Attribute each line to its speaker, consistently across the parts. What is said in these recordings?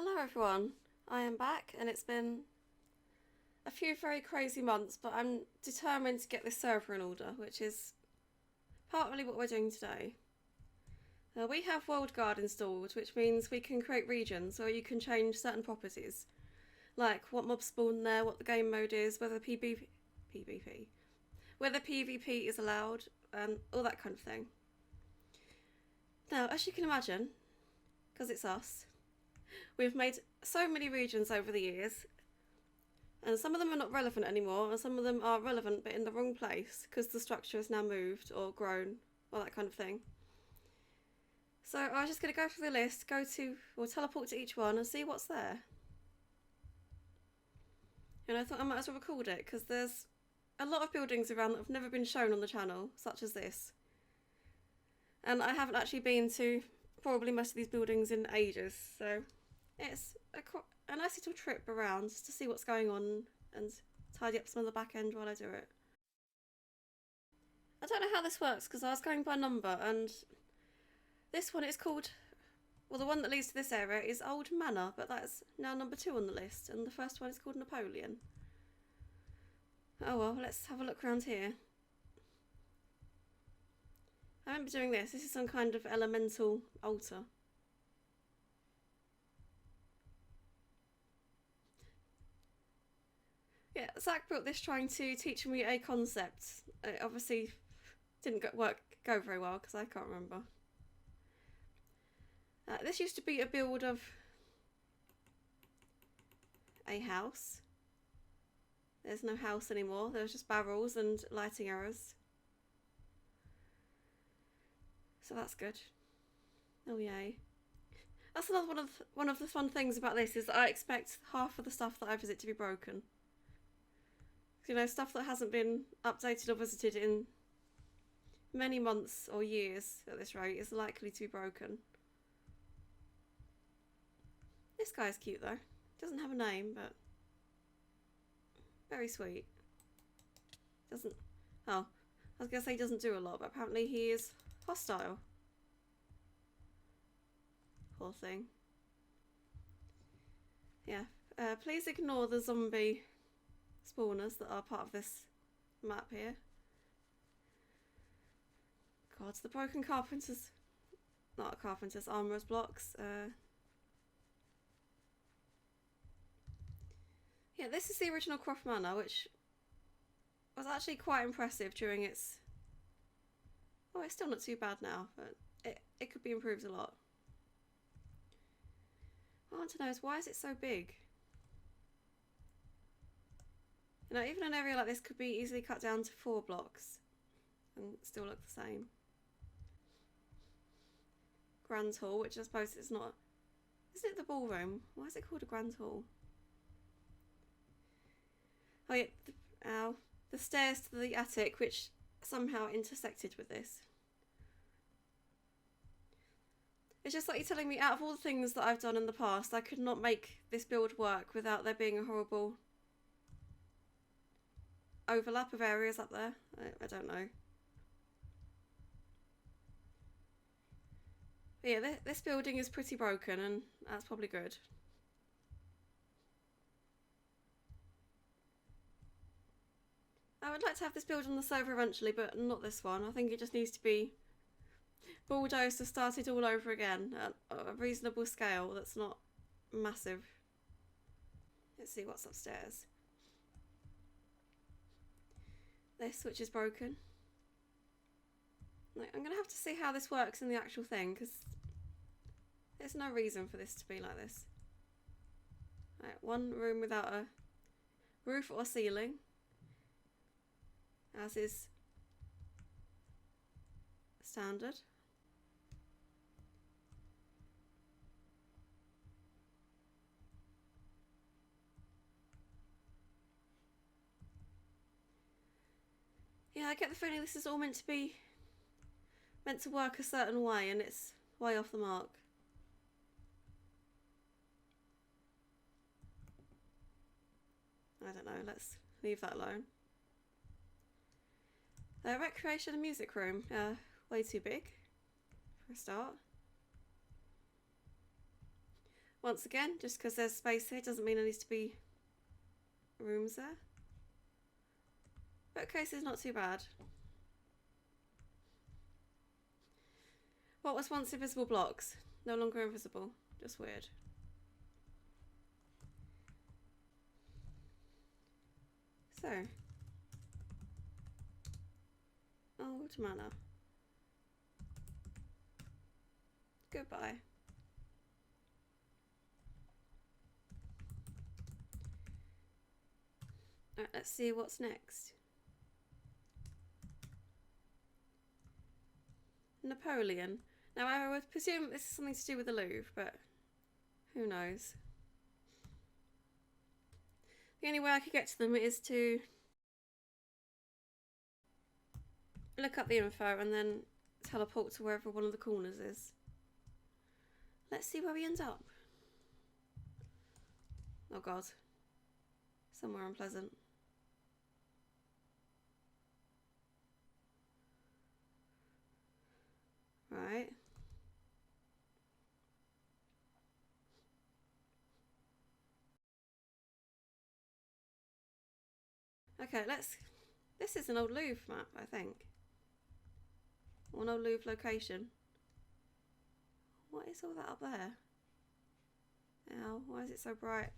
Speaker 1: Hello everyone, I am back and it's been a few very crazy months, but I'm determined to get this server in order, which is partly what we're doing today. We have World Guard installed, which means we can create regions where you can change certain properties, like what mobs spawn there, what the game mode is, whether whether PvP is allowed, and all that kind of thing. Now, as you can imagine, because it's us, we've made so many regions over the years, and some of them are not relevant anymore, and some of them are relevant but in the wrong place because the structure has now moved or grown or that kind of thing. So I was just going to go through the list, teleport to each one and see what's there. And I thought I might as well record it because there's a lot of buildings around that have never been shown on the channel, such as this. And I haven't actually been to probably most of these buildings in ages, so it's a nice little trip around just to see what's going on and tidy up some of the back end while I do it. I don't know how this works because I was going by number, and this one is called, well, the one that leads to this area is Old Manor, but that's now number 2 on the list, and the first one is called Napoleon. Oh well, let's have a look around here. I remember doing this. This is some kind of elemental altar. Yeah, Zach built this trying to teach me a concept. It obviously didn't go very well because I can't remember. This used to be a build of a house. There's no house anymore. There's just barrels and lighting arrows. So that's good. Oh yay. That's another one of the fun things about this, is that I expect half of the stuff that I visit to be broken. You know, stuff that hasn't been updated or visited in many months or years at this rate is likely to be broken. This guy's cute though. Doesn't have a name, but very sweet. Doesn't... Oh, I was going to say he doesn't do a lot, but apparently he is hostile. Poor thing. Yeah, please ignore the zombie spawners that are part of this map here. God, the broken carpenters... Not carpenters, armourers blocks. Yeah, this is the original Croft Manor, which was actually quite impressive during its... Oh, it's still not too bad now, but it could be improved a lot. What I want to know is, why is it so big? You know, even an area like this could be easily cut down to 4 blocks and still look the same. Grand Hall, which I suppose it's not... Isn't it the ballroom? Why is it called a Grand Hall? Oh yeah, the stairs to the attic, which somehow intersected with this. It's just like you're telling me, out of all the things that I've done in the past, I could not make this build work without there being a horrible overlap of areas up there. I don't know. But yeah, this building is pretty broken, and that's probably good. I would like to have this build on the server eventually, but not this one. I think it just needs to be bulldozed to start it all over again at a reasonable scale that's not massive. Let's see what's upstairs. This, which is broken. I'm going to have to see how this works in the actual thing, because there's no reason for this to be like this. Right, one room without a roof or ceiling, as is standard. Yeah, I get the feeling this is all meant to work a certain way, and it's way off the mark. I don't know, let's leave that alone. Recreation and music room, way too big for a start. Once again, just because there's space here doesn't mean there needs to be rooms there. Bookcase is not too bad. What was once invisible blocks? No longer invisible. Just weird. So. Old Manor. Goodbye. Alright, let's see what's next. Napoleon. Now I would presume this is something to do with the Louvre, but who knows. The only way I could get to them is to look up the info and then teleport to wherever one of the corners is. Let's see where we end up. Oh god. Somewhere unpleasant. Right. Okay, this is an old Louvre map, I think. Or an old Louvre location. What is all that up there? Ow, why is it so bright?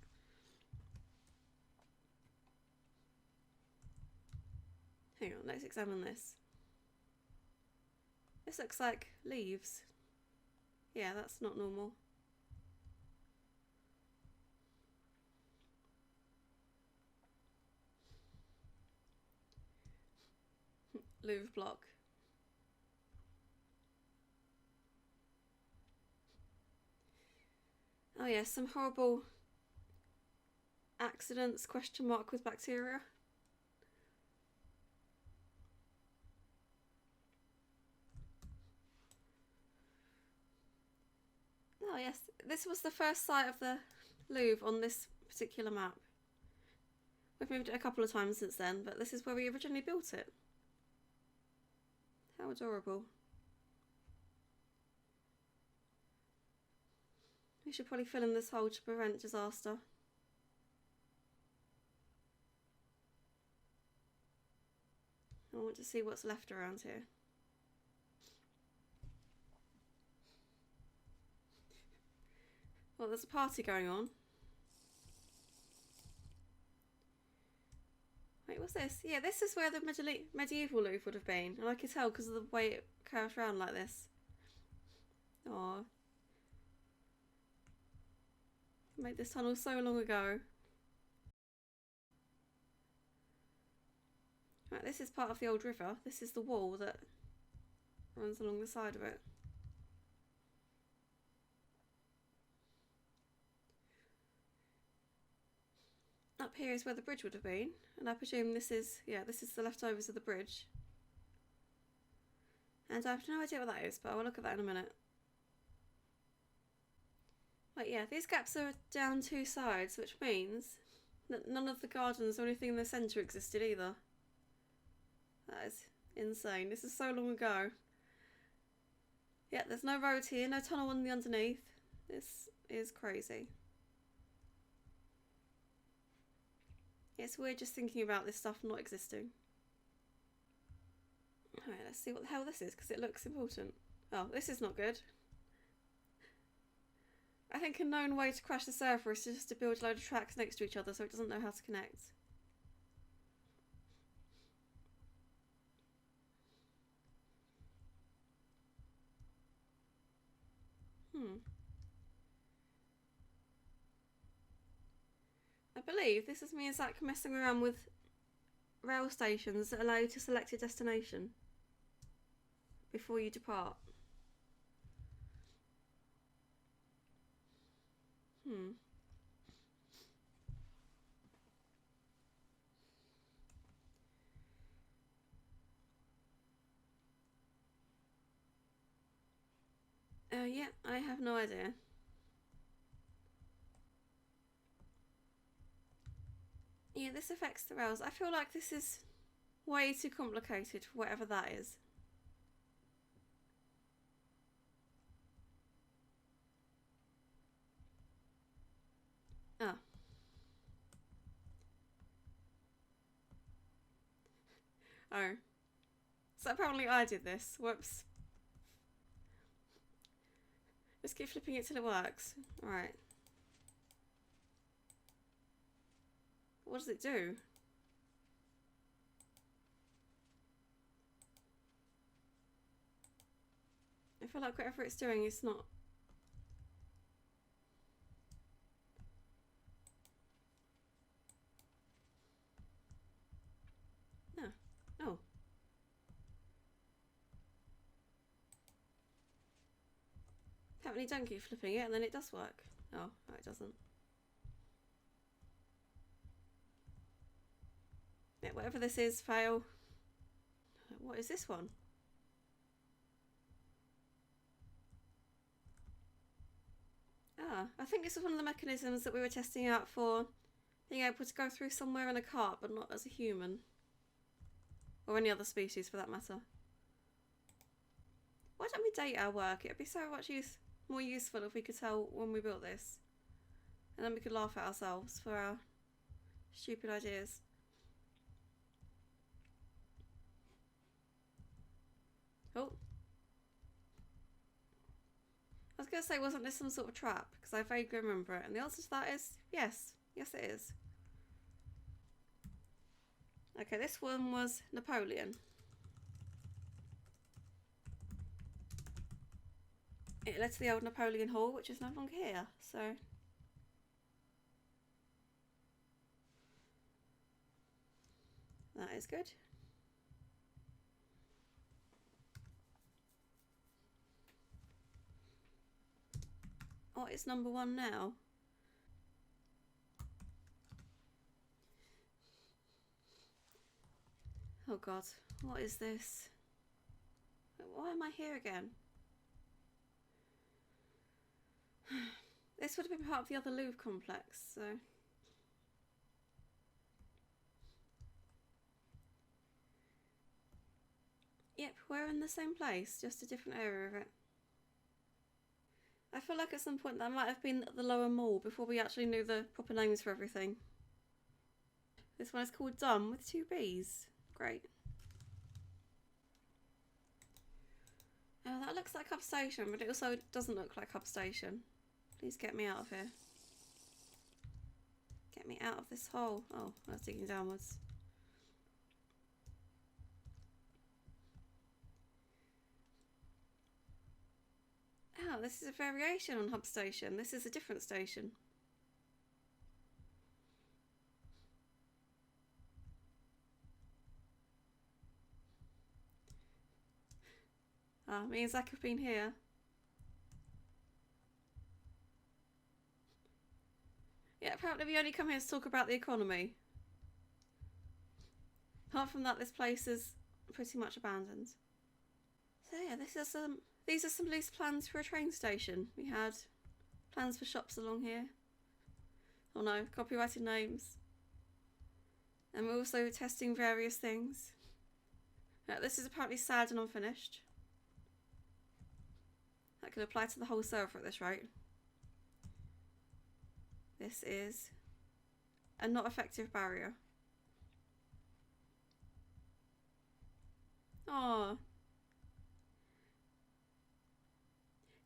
Speaker 1: Hang on, let's examine this. This looks like leaves. Yeah, that's not normal. Louvre block. Oh yeah, some horrible accidents, question mark, with bacteria. Oh yes, this was the first site of the Louvre on this particular map. We've moved it a couple of times since then, but this is where we originally built it. How adorable. We should probably fill in this hole to prevent disaster. I want to see what's left around here. Well, there's a party going on. Wait, what's this? Yeah, this is where the medieval Louvre would have been. And I could tell because of the way it curves around like this. Aww. Made this tunnel so long ago. Right, this is part of the old river. This is the wall that runs along the side of it. Up here is where the bridge would have been, and I presume this is, yeah, this is the leftovers of the bridge. And I have no idea what that is, but I'll look at that in a minute. Right, yeah, these gaps are down two sides, which means that none of the gardens or anything in the centre existed either. That is insane. This is so long ago. Yeah, there's no road here, no tunnel on the underneath. This is crazy. It's weird just thinking about this stuff not existing. Alright, let's see what the hell this is, because it looks important. Oh, this is not good. I think a known way to crash the server is just to build a load of tracks next to each other so it doesn't know how to connect. I believe this is me and Zach messing around with rail stations that allow you to select your destination before you depart. Yeah, I have no idea. Yeah, this affects the rails. I feel like this is way too complicated for whatever that is. Ah. Oh. So apparently I did this. Whoops. Let's keep flipping it till it works. Alright. What does it do? I feel like whatever it's doing is not... No. Oh. Apparently don't keep flipping it and then it does work. Oh, no it doesn't. Yeah, whatever this is, fail. What is this one? Ah, I think this is one of the mechanisms that we were testing out for being able to go through somewhere in a cart, but not as a human. Or any other species for that matter. Why don't we date our work? It'd be so much more useful if we could tell when we built this. And then we could laugh at ourselves for our stupid ideas. Oh. I was going to say, wasn't this some sort of trap? Because I vaguely remember it. And the answer to that is yes. Yes, it is. Okay, this one was Napoleon. It led to the old Napoleon Hall, which is no longer here. So... that is good. What is number 1 now? Oh god, what is this? Why am I here again? This would have been part of the other Louvre complex, so... Yep, we're in the same place, just a different area of it. I feel like at some point that might have been the lower mall before we actually knew the proper names for everything. This one is called Dumb with 2 B's. Great. Oh, that looks like Hub Station, but it also doesn't look like Hub Station. Please get me out of here. Get me out of this hole. Oh, I was digging downwards. Oh, this is a variation on Hub Station. This is a different station. Ah, me and Zach have been here. Yeah, apparently we only come here to talk about the economy. Apart from that, this place is pretty much abandoned. So yeah, these are some loose plans for a train station. We had plans for shops along here. Oh no, copyrighted names. And we're also testing various things. This is apparently sad and unfinished. That could apply to the whole server at this rate. This is a not effective barrier. Oh.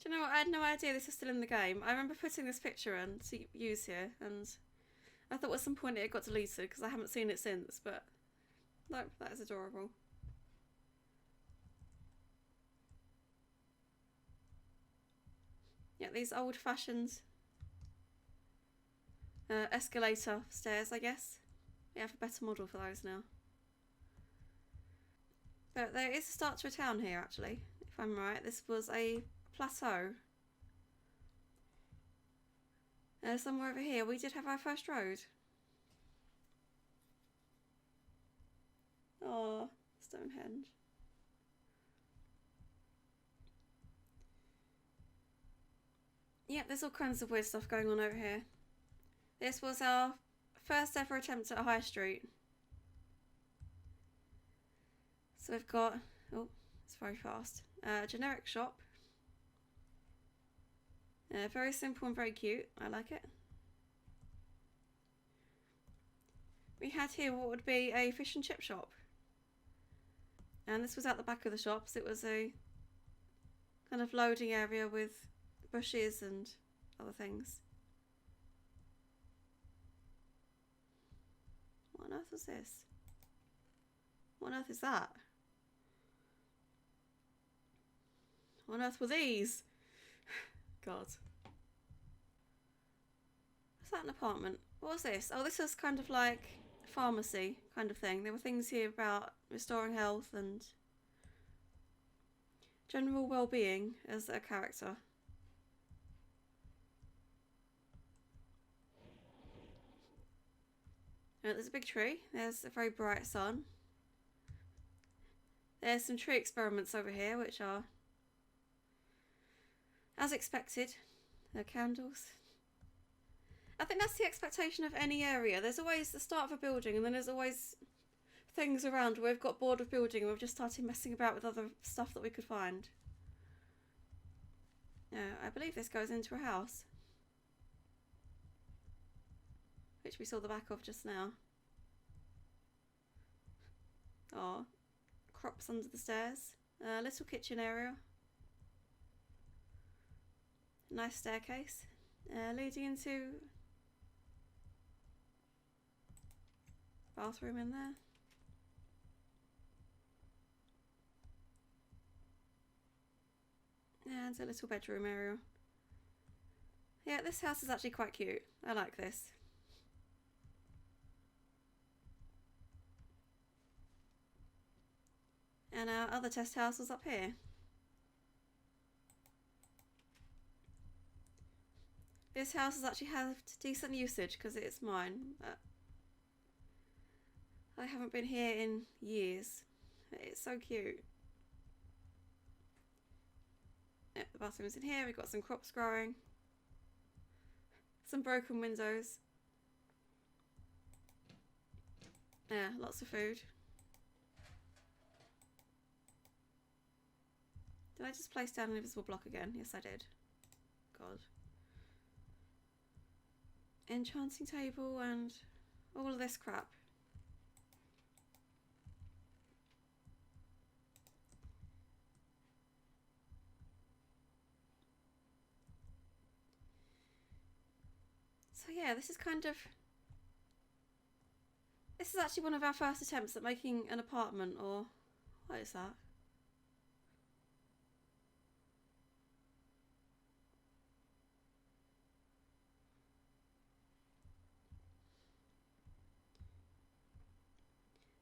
Speaker 1: Do you know what? I had no idea this was still in the game. I remember putting this picture in to use here, and I thought at some point it got deleted because I haven't seen it since, but no, that is adorable. Yeah, these old-fashioned escalator stairs, I guess. We have a better model for those now. But there is a start to a town here, actually, if I'm right. This was a plateau. Somewhere over here, we did have our first road. Oh, Stonehenge. Yep, there's all kinds of weird stuff going on over here. This was our first ever attempt at a high street. So we've got, oh, it's very fast, generic shop. Very simple and very cute, I like it. we had here what would be a fish and chip shop. And this was at the back of the shops. It was a kind of loading area with bushes and other things. What on earth was this? What on earth is that? What on earth were these? God. Is that an apartment? What was this? Oh, this was kind of like a pharmacy kind of thing. There were things here about restoring health and general well-being as a character. There's a big tree. There's a very bright sun. There's some tree experiments over here, which are, as expected, they're candles. I think that's the expectation of any area. There's always the start of a building, and then there's always things around where we've got bored of building and we've just started messing about with other stuff that we could find. I believe this goes into a house, which we saw the back of just now. Oh, crops under the stairs. Little kitchen area. Nice staircase. Leading into bathroom in there. And a little bedroom area. Yeah, this house is actually quite cute. I like this. And our other test house was up here. This house has actually had decent usage because it's mine. But I haven't been here in years. It's so cute. Yep, the bathroom's in here. We've got some crops growing. Some broken windows. Yeah, lots of food. Did I just place down an invisible block again? Yes, I did. God. Enchanting table and all of this crap. So yeah, this is actually one of our first attempts at making an apartment, or what is that?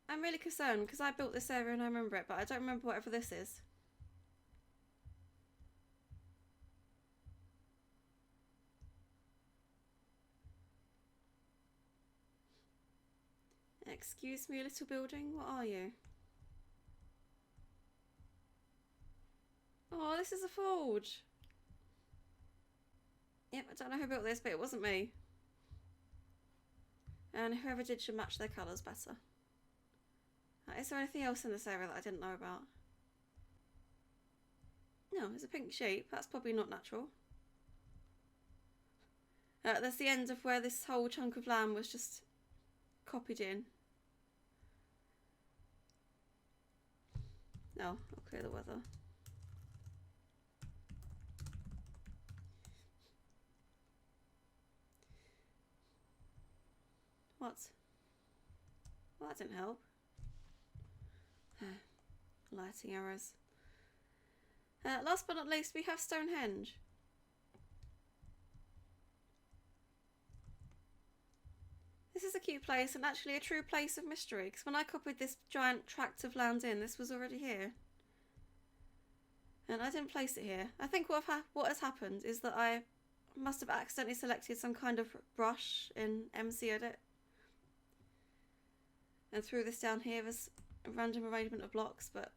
Speaker 1: I'm really concerned because I built this area and I remember it, but I don't remember whatever this is. Excuse me, little building, what are you? Oh, this is a forge. Yep, I don't know who built this, but it wasn't me. And whoever did should match their colours better. Is there anything else in this area that I didn't know about? No, there's a pink sheep. That's probably not natural. There's the end of where this whole chunk of land was just copied in. No, I'll clear the weather. What? Well, that didn't help. Lighting errors. Last but not least, we have Stonehenge. This is a cute place and actually a true place of mystery, because when I copied this giant tract of land in, this was already here. And I didn't place it here. I think what has happened is that I must have accidentally selected some kind of brush in MC Edit and threw this down here as a random arrangement of blocks, but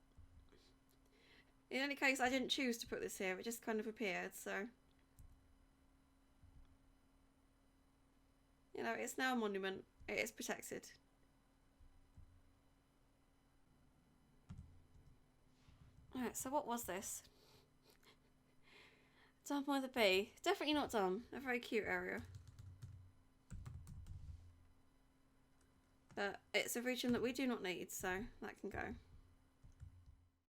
Speaker 1: in any case I didn't choose to put this here, it just kind of appeared, so you know, it's now a monument, it is protected. Alright, so what was this? Dumb with a bee. Definitely not dumb. A very cute area. But it's a region that we do not need, so that can go.